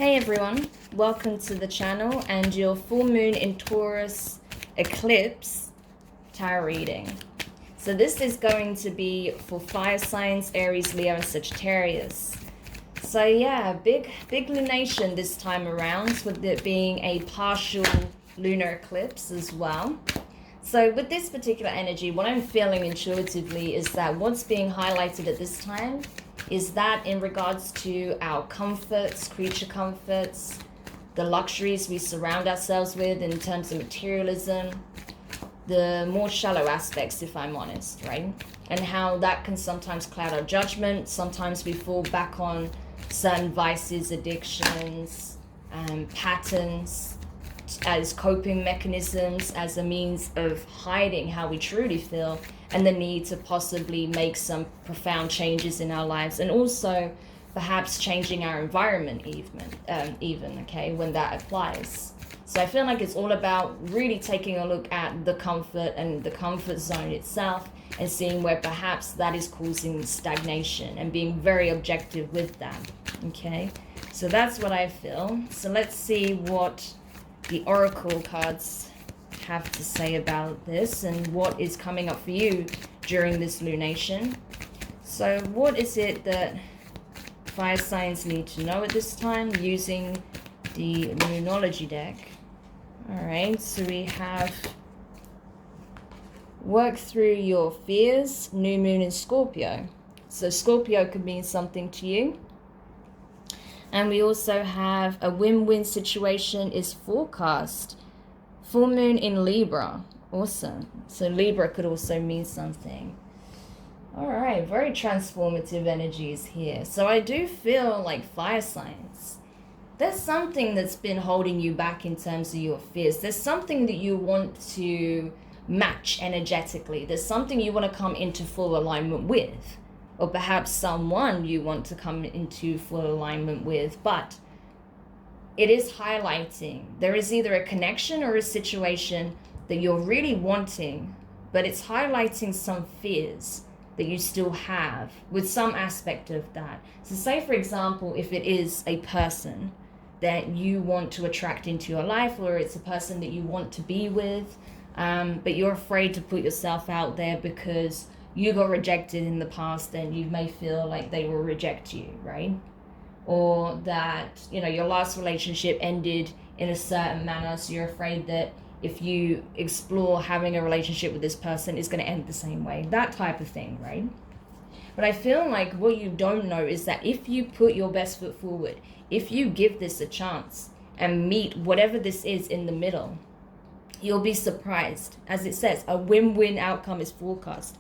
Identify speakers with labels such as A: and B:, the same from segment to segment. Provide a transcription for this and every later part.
A: Hey everyone, welcome to the channel and your full moon in Taurus eclipse tarot reading. So this is going to be for fire signs, Aries, Leo and Sagittarius. So yeah, big lunation this time around, with it being a partial lunar eclipse as well. So with this particular energy, what I'm feeling intuitively is that what's being highlighted at this time is that in regards to our comforts, creature comforts, the luxuries we surround ourselves with in terms of materialism, the more shallow aspects, if I'm honest, right? And how that can sometimes cloud our judgment. Sometimes we fall back on certain vices, addictions, patterns as coping mechanisms, as a means of hiding how we truly feel, and the need to possibly make some profound changes in our lives, and also perhaps changing our environment even, okay, when that applies. So I feel like it's all about really taking a look at the comfort and the comfort zone itself and seeing where perhaps that is causing stagnation and being very objective with that, okay? So that's what I feel. So let's see what the oracle cards have to say about this and what is coming up for you during this lunation. So what is it that fire signs need to know at this time using the Moonology deck? All right, so we have work through your fears, new moon in Scorpio. So Scorpio could mean something to you. And we also have a win-win situation is forecast. Full moon in Libra. Awesome. So Libra could also mean something. All right, very transformative energies here. So I do feel like fire signs, there's something that's been holding you back in terms of your fears. There's something that you want to match energetically. There's something you want to come into full alignment with. Or perhaps someone you want to come into full alignment with. But it is highlighting there is either a connection or a situation that you're really wanting, but it's highlighting some fears that you still have with some aspect of that. So say, for example, if it is a person that you want to attract into your life, or it's a person that you want to be with, but you're afraid to put yourself out there because you got rejected in the past and you may feel like they will reject you, right? Or that, you know, your last relationship ended in a certain manner, so you're afraid that if you explore having a relationship with this person, it's going to end the same way. That type of thing, right? But I feel like what you don't know is that if you put your best foot forward, if you give this a chance and meet whatever this is in the middle, you'll be surprised. As it says, a win-win outcome is forecast.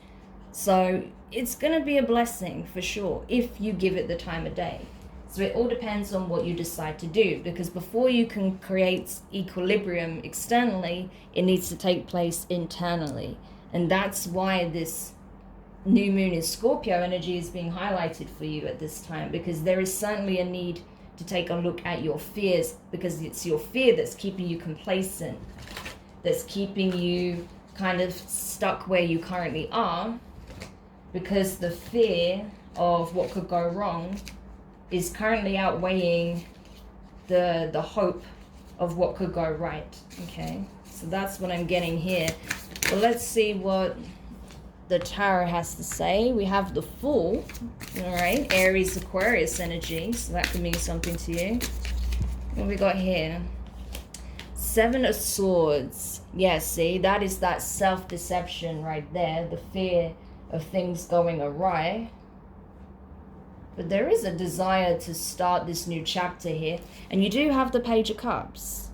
A: So it's going to be a blessing for sure if you give it the time of day. So it all depends on what you decide to do, because before you can create equilibrium externally, it needs to take place internally. And that's why this new moon in Scorpio energy is being highlighted for you at this time, because there is certainly a need to take a look at your fears, because it's your fear that's keeping you complacent, that's keeping you kind of stuck where you currently are, because the fear of what could go wrong is currently outweighing the hope of what could go right, okay? So that's what I'm getting here. Well, let's see what the tarot has to say. We have the Fool, all right? Aries, Aquarius energy, so that could mean something to you. What we got here? Seven of Swords. Yeah, see, that is that self-deception right there, the fear of things going awry. But there is a desire to start this new chapter here. And you do have the Page of Cups.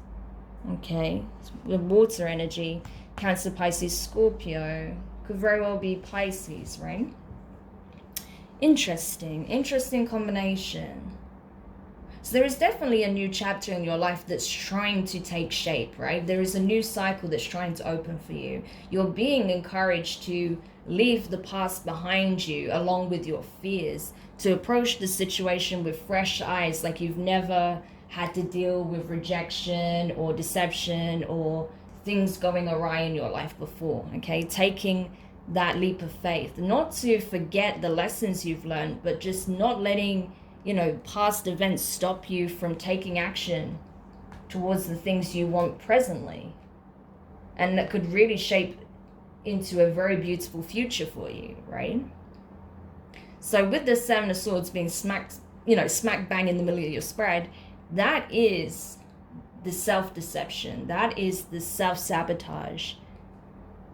A: Okay. The water energy. Cancer, Pisces, Scorpio. Could very well be Pisces, right? Interesting combination. So there is definitely a new chapter in your life that's trying to take shape, right? There is a new cycle that's trying to open for you. You're being encouraged to leave the past behind you along with your fears, to approach the situation with fresh eyes, like you've never had to deal with rejection or deception or things going awry in your life before, okay? Taking that leap of faith, not to forget the lessons you've learned, but just not letting you know, past events stop you from taking action towards the things you want presently. And that could really shape into a very beautiful future for you, right? So with the Seven of Swords being smack bang in the middle of your spread, that is the self-deception. That is the self-sabotage.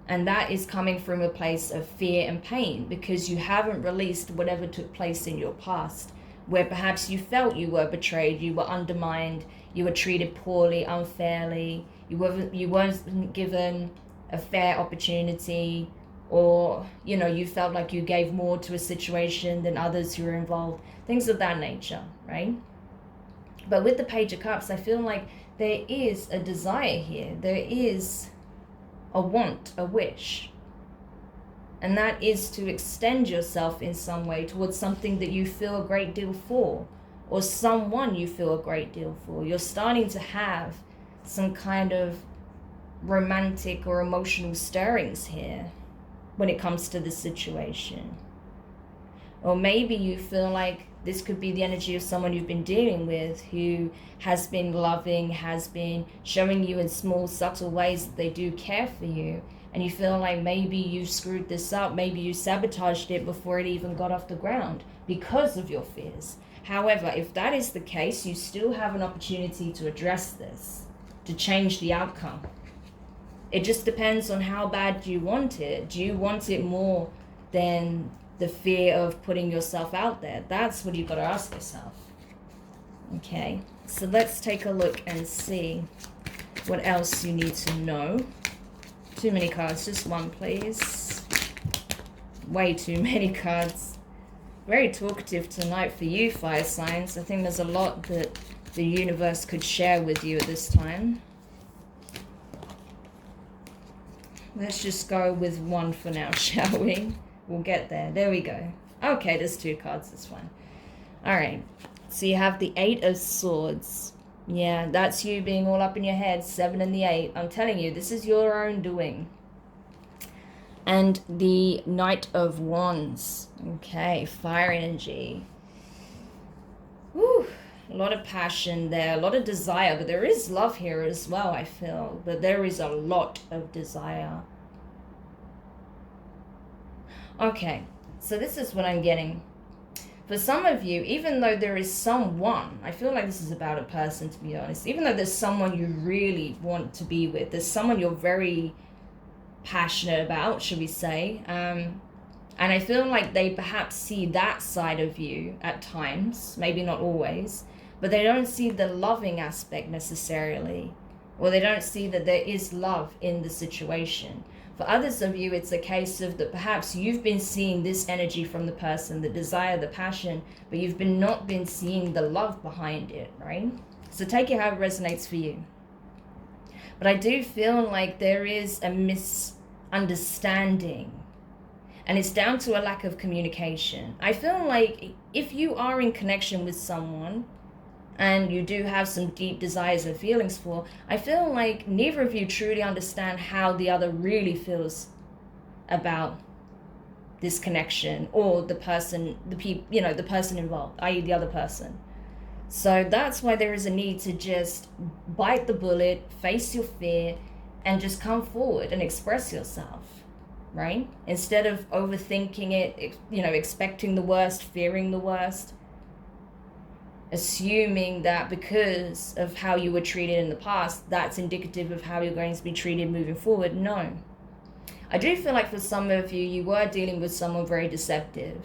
A: And that is coming from a place of fear and pain, because you haven't released whatever took place in your past, where perhaps you felt you were betrayed, you were undermined, you were treated poorly, unfairly, you weren't given a fair opportunity, or, you know, you felt like you gave more to a situation than others who were involved, things of that nature, right? But with the Page of Cups, I feel like there is a desire here. There is a want, a wish. And that is to extend yourself in some way towards something that you feel a great deal for, or someone you feel a great deal for. You're starting to have some kind of romantic or emotional stirrings here when it comes to this situation. Or maybe you feel like this could be the energy of someone you've been dealing with, who has been loving, has been showing you in small, subtle ways that they do care for you. And you feel like maybe you screwed this up, maybe you sabotaged it before it even got off the ground because of your fears. However, if that is the case, you still have an opportunity to address this, to change the outcome. It just depends on how bad you want it. Do you want it more than the fear of putting yourself out there? That's what you've got to ask yourself. Okay, so let's take a look and see what else you need to know. Too many cards, just one please. Way too many cards. Very talkative tonight for you, fire signs. I think there's a lot that the universe could share with you at this time. Let's just go with one for now, shall we? We'll get there. There we go. Okay, there's two cards. That's fine. All right. So you have the Eight of Swords. Yeah, that's you being all up in your head. 7 and the 8. I'm telling you, this is your own doing. And the Knight of Wands. Okay, fire energy. Woo. A lot of passion there, a lot of desire, but there is love here as well, I feel. But there is a lot of desire. Okay, so this is what I'm getting. For some of you, even though there is someone, I feel like this is about a person, to be honest, even though there's someone you really want to be with, there's someone you're very passionate about, should we say, and I feel like they perhaps see that side of you at times, maybe not always, but they don't see the loving aspect necessarily, or they don't see that there is love in the situation. For others of you, it's a case of that perhaps you've been seeing this energy from the person, the desire, the passion, but you've not been seeing the love behind it, right? So take it how it resonates for you. But I do feel like there is a misunderstanding, and it's down to a lack of communication. I feel like if you are in connection with someone and you do have some deep desires and feelings for, I feel like neither of you truly understand how the other really feels about this connection, or the person, the person involved, i.e. the other person. So that's why there is a need to just bite the bullet, face your fear, and just come forward and express yourself, right? Instead of overthinking it, expecting the worst, fearing the worst, assuming that because of how you were treated in the past, that's indicative of how you're going to be treated moving forward. No. I do feel like for some of you, you were dealing with someone very deceptive,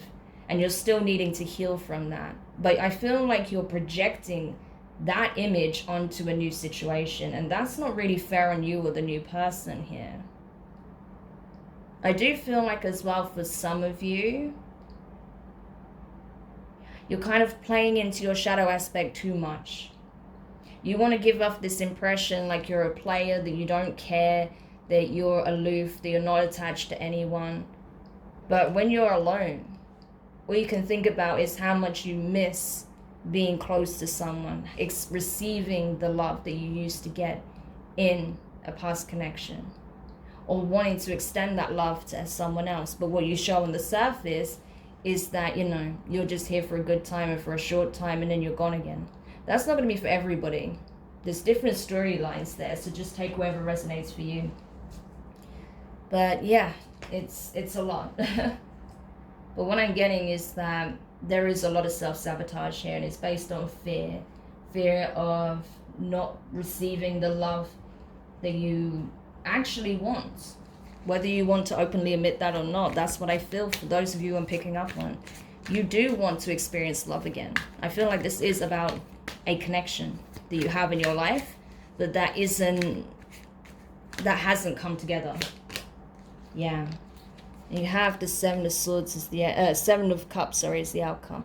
A: and you're still needing to heal from that. But I feel like you're projecting that image onto a new situation, and that's not really fair on you or the new person here. I do feel like as well for some of you, you're kind of playing into your shadow aspect too much. You want to give off this impression like you're a player, that you don't care, that you're aloof, that you're not attached to anyone. But when you're alone, all you can think about is how much you miss being close to someone, receiving the love that you used to get in a past connection, or wanting to extend that love to someone else. But what you show on the surface is that, you know, you're just here for a good time and for a short time and then you're gone again. That's not going to be for everybody. There's different storylines there, so just take whoever resonates for you. But yeah, it's a lot. But what I'm getting is that there is a lot of self-sabotage here, and it's based on fear. Fear of not receiving the love that you actually want. Whether you want to openly admit that or not, that's what I feel for those of you I'm picking up on. You do want to experience love again. I feel like this is about a connection that you have in your life, but that hasn't come together. Yeah. You have the Seven of Swords as the Seven of Cups, sorry, is the outcome.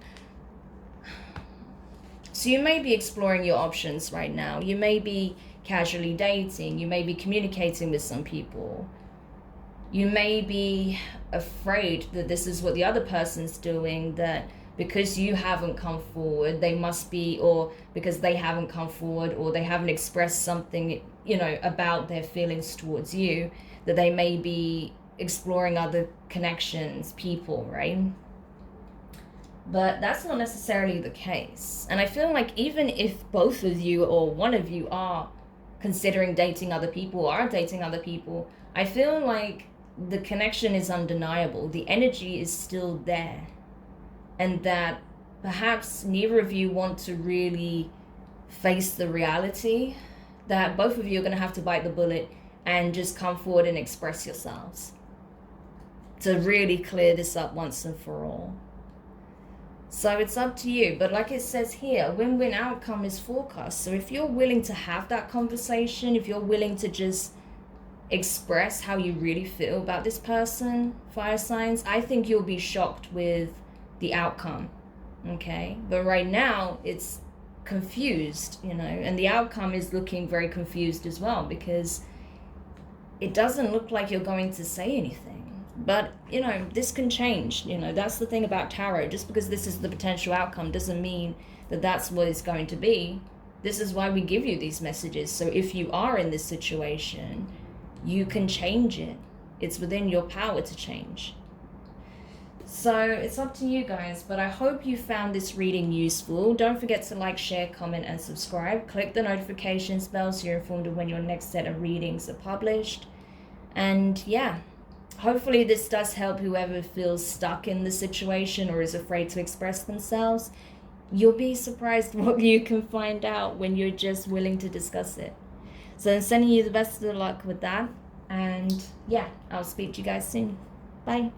A: So you may be exploring your options right now. You may be casually dating. You may be communicating with some people. You may be afraid that this is what the other person's doing, that because you haven't come forward, they must be, or because they haven't come forward, or they haven't expressed something, you know, about their feelings towards you, that they may be exploring other connections, people, right? But that's not necessarily the case. And I feel like even if both of you or one of you are considering dating other people or are dating other people, I feel like the connection is undeniable. The energy is still there. And that perhaps neither of you want to really face the reality that both of you are going to have to bite the bullet and just come forward and express yourselves to really clear this up once and for all. So it's up to you. But like it says here, win-win outcome is forecast. So if you're willing to have that conversation, if you're willing to just express how you really feel about this person, fire signs, I think you'll be shocked with the outcome. Okay? But right now, it's confused, you know, and the outcome is looking very confused as well, because it doesn't look like you're going to say anything. But, you know, this can change. You know, that's the thing about tarot. Just because this is the potential outcome doesn't mean that that's what it's going to be. This is why we give you these messages. So if you are in this situation, you can change it. It's within your power to change. So it's up to you guys, but I hope you found this reading useful. Don't forget to like, share, comment, and subscribe. Click the notifications bell so you're informed of when your next set of readings are published. And yeah, hopefully this does help whoever feels stuck in the situation or is afraid to express themselves. You'll be surprised what you can find out when you're just willing to discuss it. So I'm sending you the best of luck with that. And yeah, I'll speak to you guys soon. Bye.